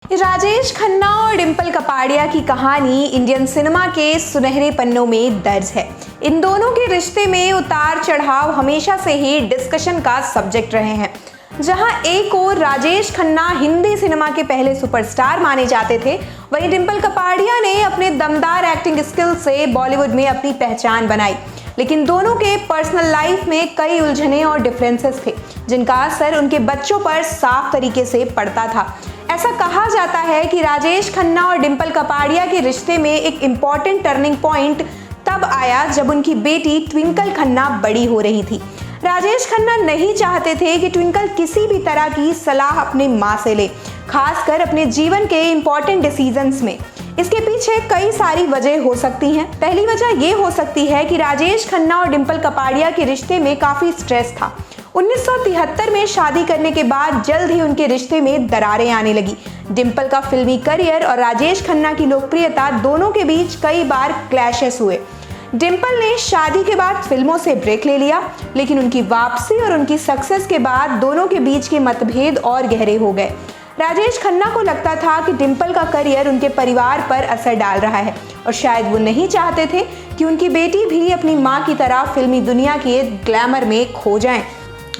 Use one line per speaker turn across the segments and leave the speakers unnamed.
राजेश खन्ना और डिंपल कपाड़िया की कहानी इंडियन सिनेमा के सुनहरे पन्नों में दर्ज है। इन दोनों के रिश्ते में उतार चढ़ाव हमेशा से ही डिस्कशन का सब्जेक्ट रहे हैं। जहां एक ओर राजेश खन्ना हिंदी सिनेमा के पहले सुपरस्टार माने जाते थे, वहीं डिंपल कपाड़िया ने अपने दमदार एक्टिंग स्किल से बॉलीवुड में अपनी पहचान बनाई। लेकिन दोनों के पर्सनल लाइफ में कई उलझने और डिफरेंसेस थे, जिनका असर उनके बच्चों पर साफ तरीके से पड़ता था। ऐसा कहा जाता है कि राजेश खन्ना और डिंपल कपाड़िया के रिश्ते में एक इम्पॉर्टेंट टर्निंग पॉइंट तब आया जब उनकी बेटी ट्विंकल खन्ना बड़ी हो रही थी। राजेश खन्ना नहीं चाहते थे कि ट्विंकल किसी भी तरह की सलाह अपनी माँ से ले, खासकर अपने जीवन के इम्पॉर्टेंट डिसीजंस में। इसके पीछे कई सारी वजह हो सकती हैं। पहली वजह ये हो सकती है कि राजेश खन्ना और डिंपल कपाड़िया के रिश्ते में काफी स्ट्रेस था। 1973 में शादी करने के बाद जल्द ही उनके रिश्ते में दरारें आने लगी। डिंपल का फिल्मी करियर और राजेश खन्ना की लोकप्रियता दोनों के बीच कई बार क्लैशेस हुए। डिंपल ने शादी के बाद फिल्मों से ब्रेक ले लिया, लेकिन उनकी वापसी और उनकी सक्सेस के बाद दोनों के बीच के मतभेद और गहरे हो गए। राजेश खन्ना को लगता था कि डिंपल का करियर उनके परिवार पर असर डाल रहा है और शायद वो नहीं चाहते थे कि उनकी बेटी भी अपनी मां की तरह फिल्मी दुनिया के ग्लैमर में खो जाए।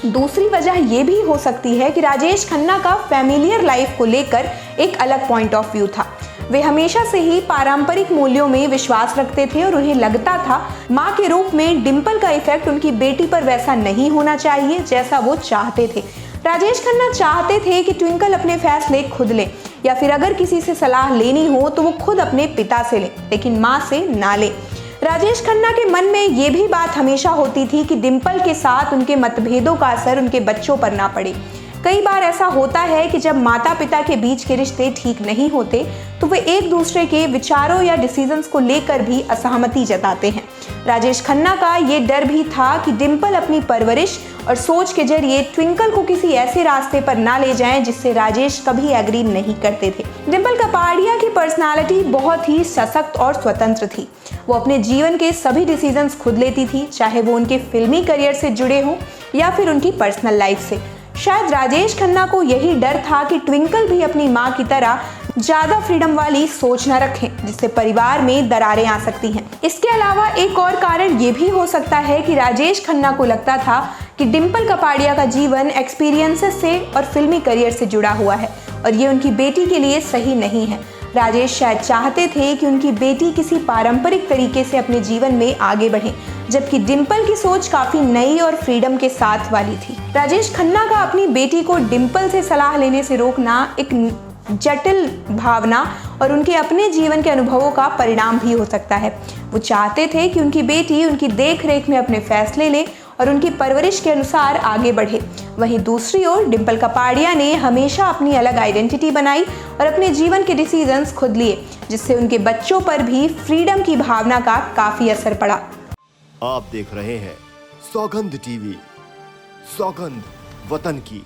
दूसरी वजह ये भी हो सकती है कि राजेश खन्ना का फैमिलियर लाइफ को लेकर एक अलग पॉइंट ऑफ व्यू था। वे हमेशा से ही पारंपरिक मूल्यों में विश्वास रखते थे और उन्हें लगता था मां के रूप में डिंपल का इफेक्ट उनकी बेटी पर वैसा नहीं होना चाहिए जैसा वो चाहते थे। राजेश खन्ना चाहते थे कि ट्विंकल अपने फैसले खुद ले, या फिर अगर किसी से सलाह लेनी हो तो वो खुद अपने पिता से ले, लेकिन मां से ना ले। राजेश खन्ना के मन में ये भी बात हमेशा होती थी कि डिंपल के साथ उनके मतभेदों का असर उनके बच्चों पर ना पड़े। कई बार ऐसा होता है कि जब माता पिता के बीच के रिश्ते ठीक नहीं होते तो वे एक दूसरे के विचारों या डिसीजंस को लेकर भी असहमति जताते हैं। राजेश खन्ना का ये डर भी था कि डिंपल अपनी परवरिश और सोच के जरिए ट्विंकल को किसी ऐसे रास्ते पर ना ले जाएं जिससे राजेश कभी एग्री नहीं करते थे। डिंपल कपाड़िया की पर्सनालिटी बहुत ही सशक्त और स्वतंत्र थी। वो अपने जीवन के सभी डिसीजंस खुद लेती थी, चाहे वो उनके फिल्मी करियर से जुड़े हों या फिर उनकी पर्सनल लाइफ से। शायद राजेश खन्ना को यही डर था कि ट्विंकल भी अपनी मां की तरह ज्यादा फ्रीडम वाली सोच न रखें, जिससे परिवार में दरारें आ सकती हैं। इसके अलावा एक और कारण ये भी हो सकता है कि राजेश खन्ना को लगता था कि डिंपल कपाड़िया का जीवन एक्सपीरियंसेस से और फिल्मी करियर से जुड़ा हुआ है और ये उनकी बेटी के लिए सही नहीं है। राजेश शायद चाहते थे कि उनकी बेटी किसी पारंपरिक तरीके से अपने जीवन में आगे बढ़े, जबकि डिंपल की सोच काफी नई और फ्रीडम के साथ वाली थी। राजेश खन्ना का अपनी बेटी को डिंपल से सलाह लेने से रोकना एक जटिल भावना और उनके अपने जीवन के अनुभवों का परिणाम भी हो सकता है। वो चाहते थे कि उनकी बेटी उनकी देख रेख में अपने फैसले ले और उनकी परवरिश के अनुसार आगे बढ़े। वहीं दूसरी ओर डिंपल कपाड़िया ने हमेशा अपनी अलग आइडेंटिटी बनाई और अपने जीवन के डिसीजंस खुद लिए, जिससे उनके बच्चों पर भी फ्रीडम की भावना का काफी असर पड़ा।
आप देख रहे हैं सौगंध टीवी, सौगंध वतन की।